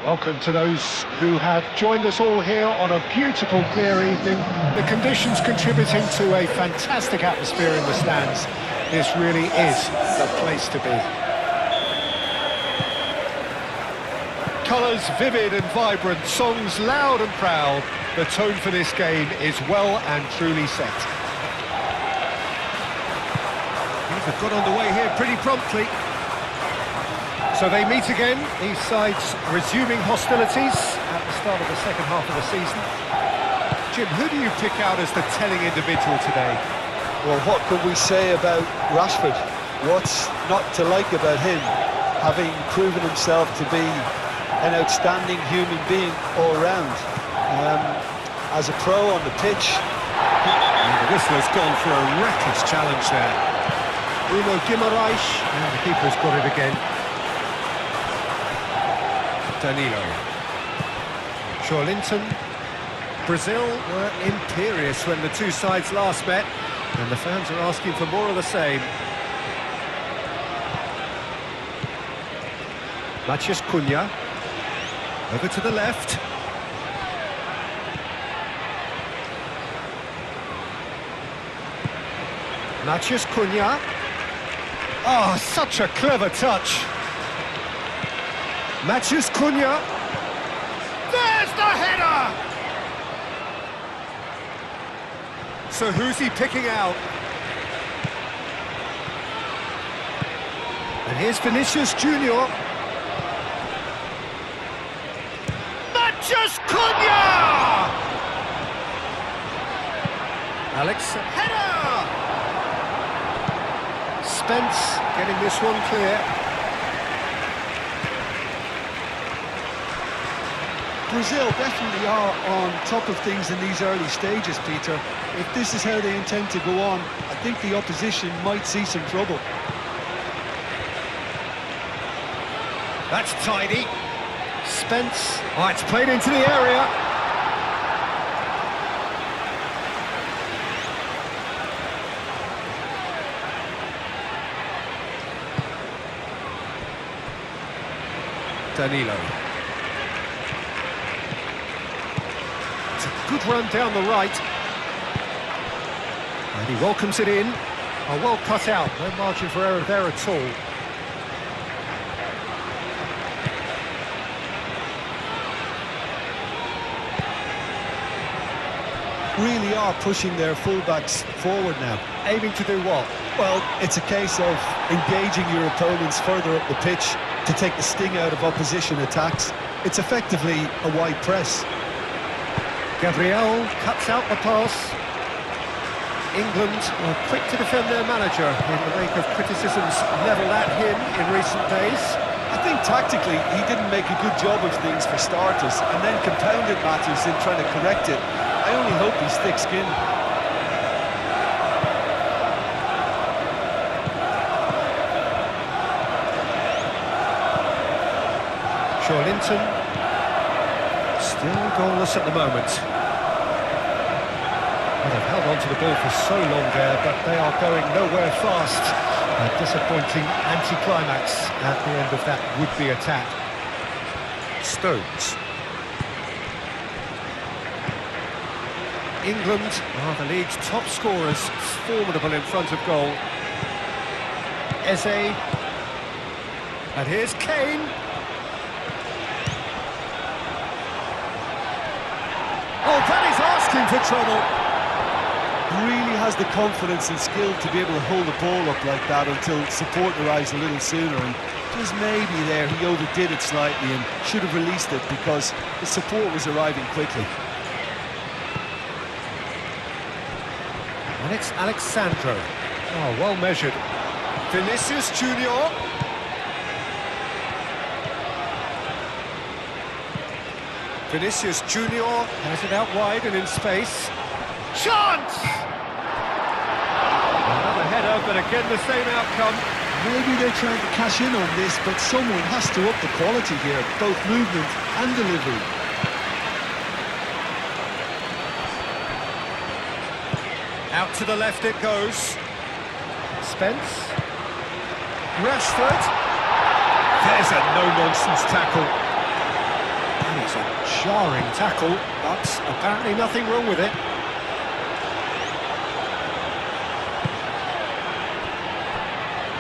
Welcome to those who have joined us all here on a beautiful, clear evening. The conditions contributing to a fantastic atmosphere in the stands. This really is the place to be. Colours vivid and vibrant, songs loud and proud. The tone for this game is well and truly set. They've got underway here pretty promptly. So they meet again, these sides resuming hostilities at the start of the second half of the season. Jim, who do you pick out as the telling individual today? Well, what can we say about Rashford? What's not to like about him, having proven himself to be an outstanding human being all round? As a pro on the pitch. And the whistler's gone for a reckless challenge there. Bruno Guimaraes, and the keeper's got it again. Danilo. Linton. Brazil were imperious when the two sides last met, and the fans are asking for more of the same. Matheus Cunha. Over to the left. Matheus Cunha. Oh, such a clever touch. Matheus Cunha. There's the header! So who's he picking out? And here's Vinicius Junior. Matheus Cunha! Alex, header! Spence getting this one clear. Brazil definitely are on top of things in these early stages, Peter. If this is how they intend to go on, I think the opposition might see some trouble. That's tidy. Spence. Oh, it's played into the area. Danilo. It's a good run down the right. And he welcomes it in. Oh, well cut out. No margin for error there at all. Really are pushing their fullbacks forward now. Aiming to do what? Well, it's a case of engaging your opponents further up the pitch to take the sting out of opposition attacks. It's effectively a wide press. Gabriel cuts out the pass. England were quick to defend their manager in the wake of criticisms levelled at him in recent days. I think tactically he didn't make a good job of things for starters, and then compounded matters in trying to correct it. I only hope he's thick-skinned. Linton, still goalless at the moment. Well, they've held on to the ball for so long there, but they are going nowhere fast. A disappointing anti-climax at the end of that would-be attack. Stones. England are the league's top scorers, formidable in front of goal. Eze. And here's Kane. Oh, that is asking for trouble. Really has the confidence and skill to be able to hold the ball up like that until support arrives a little sooner, and just maybe there he overdid it slightly and should have released it because the support was arriving quickly. And it's Alexandro. Oh, well measured. Vinicius Junior. Vinicius Junior has it out wide and in space. Chance! Another header, but again the same outcome. Maybe they're trying to cash in on this, but someone has to up the quality here, both movement and delivery. Out to the left it goes. Spence. Rashford. There's a no-nonsense tackle. Jarring tackle, but apparently nothing wrong with it.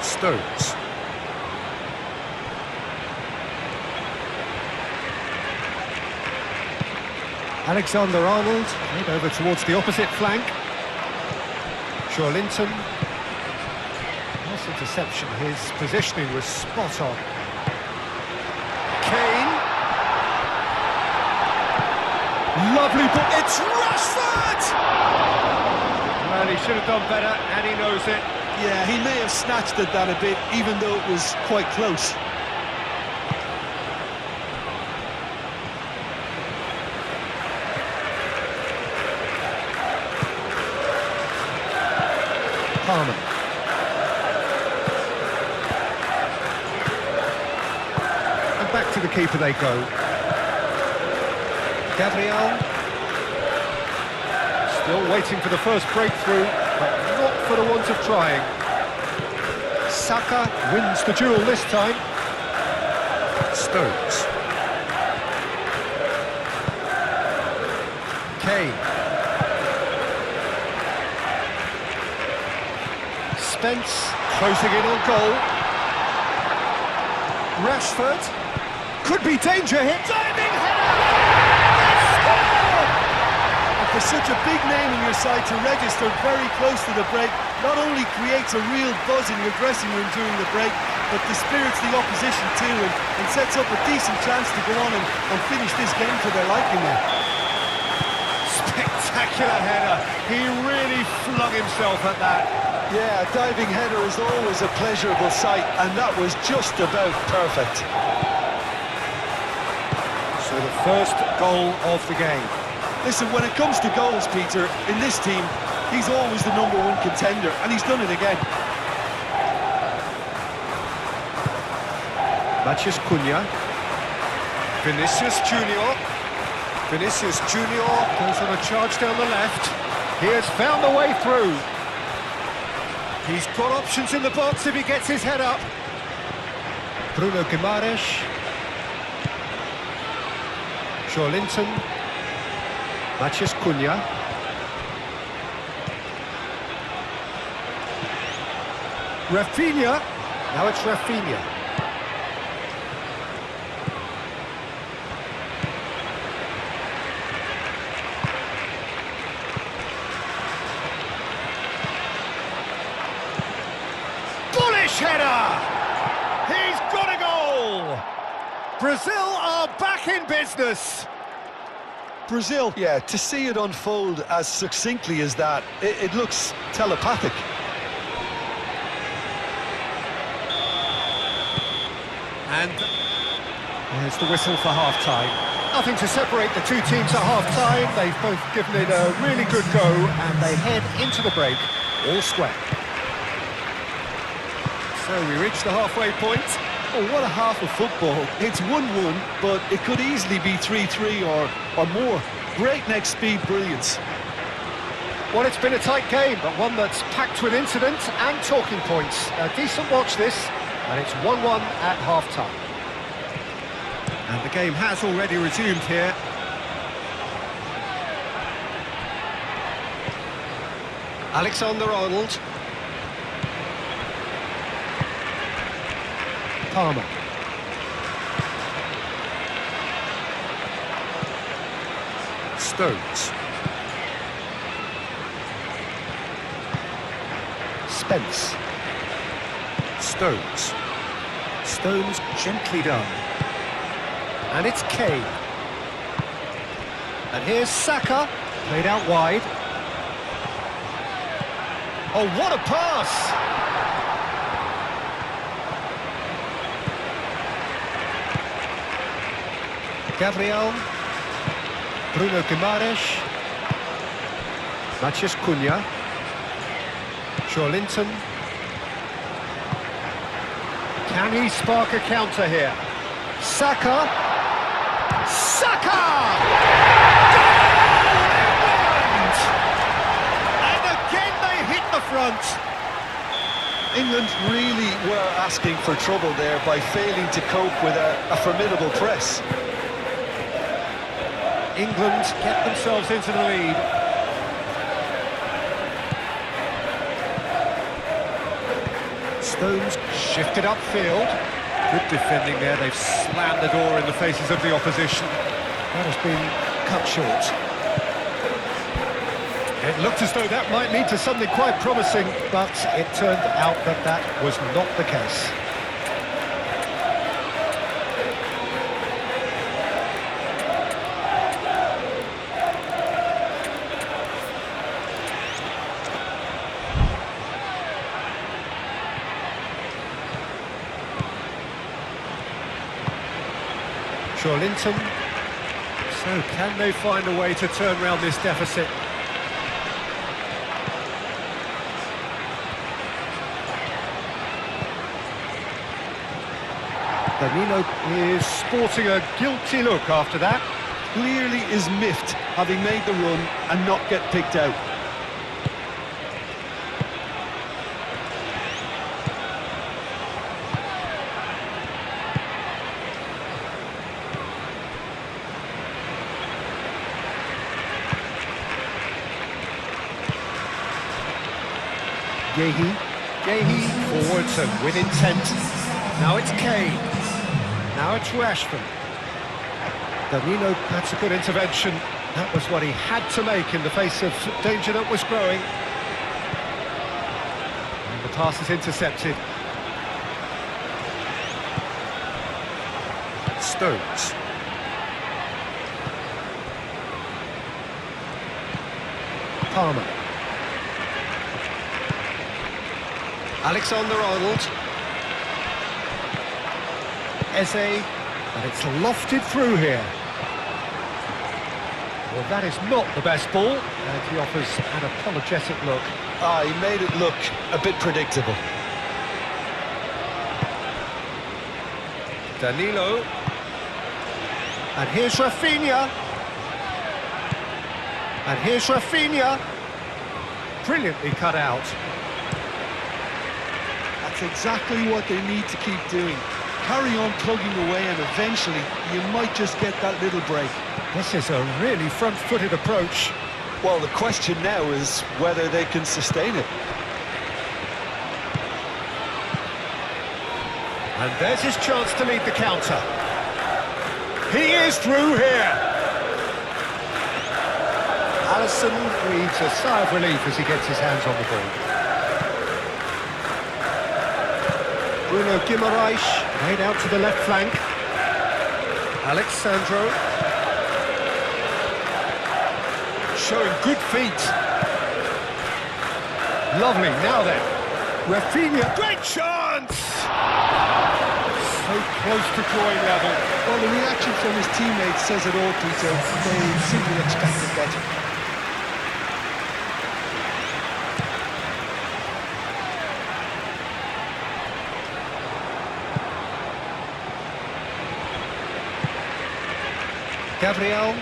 Stones. Alexander-Arnold, head over towards the opposite flank. Linton. Nice interception, his positioning was spot on. Kane. Lovely ball, it's Rashford! Well, he should have done better, and he knows it. Yeah, he may have snatched at that a bit, even though it was quite close. Palmer. And back to the keeper they go. Gabriel. Still waiting for the first breakthrough, but not for the want of trying. Saka wins the duel this time. Stones. Kane. Spence closing in on goal. Rashford. Could be danger here. Diving header! Score! And for such a big name in your side to register very close to the break, not only creates a real buzz in your dressing room during the break, but dispirits the opposition too, and sets up a decent chance to go on and finish this game to their liking there. Spectacular header. He really flung himself at that. Yeah, a diving header is always a pleasurable sight, and that was just about perfect. So the first goal of the game. Listen, when it comes to goals, Peter, in this team, he's always the #1 contender, and he's done it again. Matheus Cunha. Vinicius Junior. Vinicius Junior goes on a charge down the left. He has found the way through. He's got options in the box if he gets his head up. Bruno Guimaraes. Linton. Matheus Cunha. Rafinha. Now it's Rafinha. Header! He's got a goal! Brazil are back in business! Brazil, yeah, to see it unfold as succinctly as that, it looks telepathic. And there's the whistle for half-time. Nothing to separate the two teams at half-time. They've both given it a really good go, and they head into the break all square. So we reach the halfway point. Oh, what a half of football. It's 1-1, but it could easily be 3-3 or more. Breakneck speed brilliance. Well, it's been a tight game, but one that's packed with incident and talking points. A decent watch this, and it's 1-1 at half-time. And the game has already resumed here. Alexander-Arnold. Palmer. Stones. Spence. Stones. Stones gently done. And it's Kane. And here's Saka, played out wide. Oh, what a pass! Gabriel, Bruno Guimaraes, Matheus Cunha, Linton. Can he spark a counter here? Saka! Saka! Goal! And again they hit the front. England really were asking for trouble there by failing to cope with a formidable press. England get themselves into the lead. Stones shifted upfield. Good defending there, they've slammed the door in the faces of the opposition. That has been cut short. It looked as though that might lead to something quite promising, but it turned out that that was not the case. Linton. So can they find a way to turn around this deficit? Danilo is sporting a guilty look after that. Clearly is miffed having made the run and not get picked out. Gehi forwards and with intent. Now it's Kane. Now it's Rashford. Danilo, that's a good intervention. That was what he had to make in the face of danger that was growing. And the pass is intercepted. Stones. Palmer. Alexander-Arnold. Eze, and it's lofted through here. Well, that is not the best ball, and he offers an apologetic look. He made it look a bit predictable. Danilo. And here's Rafinha. And here's Rafinha. Brilliantly cut out. That's exactly what they need to keep doing. Carry on plugging away and eventually you might just get that little break. This is a really front-footed approach. Well, the question now is whether they can sustain it. And there's his chance to lead the counter. He is through here. Alisson breathes a sigh of relief as he gets his hands on the ball. Bruno Guimaraes made out to the left flank. Alexandro. Showing good feet. Lovely, now then. Rafinha, great chance! So close to drawing level. Well, the reaction from his teammates says it all, Peter. They simply expected better. Gabriel.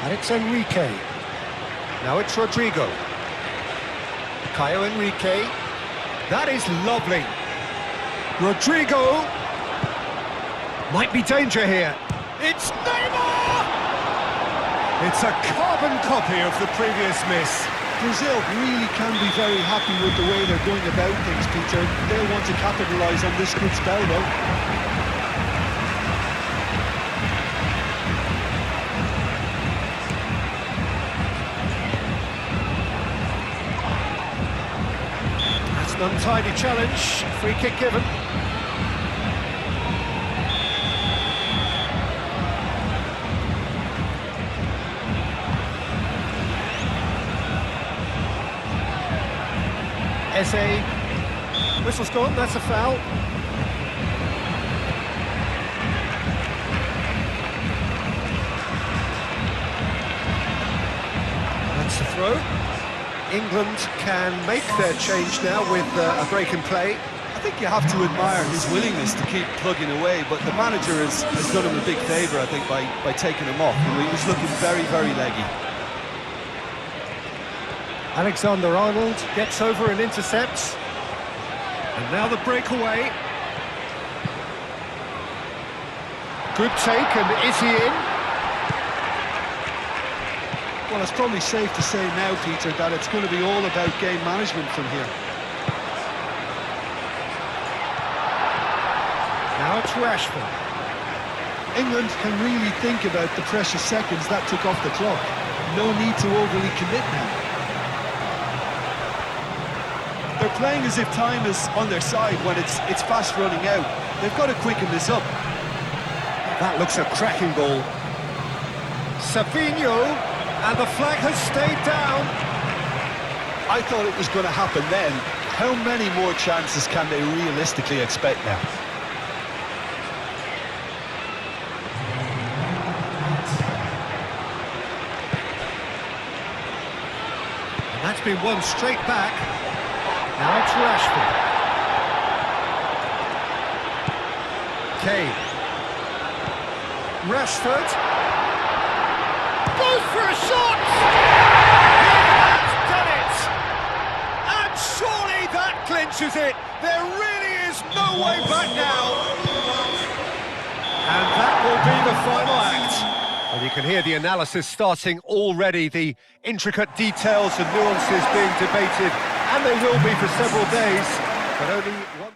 And it's Enrique. Now it's Rodrigo. Caio Enrique. That is lovely. Rodrigo. Might be danger here. It's Neymar! It's a carbon copy of the previous miss. Brazil really can be very happy with the way they're going about things, Peter. They'll want to capitalise on this good spell, though. That's an untidy challenge. Free kick given. Eze. Whistle's gone, that's a foul. That's the throw. England can make their change now with a break in play. I think you have to admire his willingness to keep plugging away, but the manager has done him a big favour, I think, by taking him off. You know, he was looking very, very leggy. Alexander-Arnold gets over and intercepts. And now the breakaway. Good take, and is he in? Well, it's probably safe to say now, Peter, that it's going to be all about game management from here. Now it's Rashford. England can really think about the precious seconds that took off the clock. No need to overly commit now. They're playing as if time is on their side when it's fast running out. They've got to quicken this up. That looks a cracking ball. Savinho, and the flag has stayed down. I thought it was going to happen then. How many more chances can they realistically expect now? And that's been won straight back. Now it's Rashford. Kane. Rashford. Goes for a shot! He has done it! And surely that clinches it! There really is no way back now! And that will be the final act. And you can hear the analysis starting already, the intricate details and nuances being debated, and they will be for several days, but only one...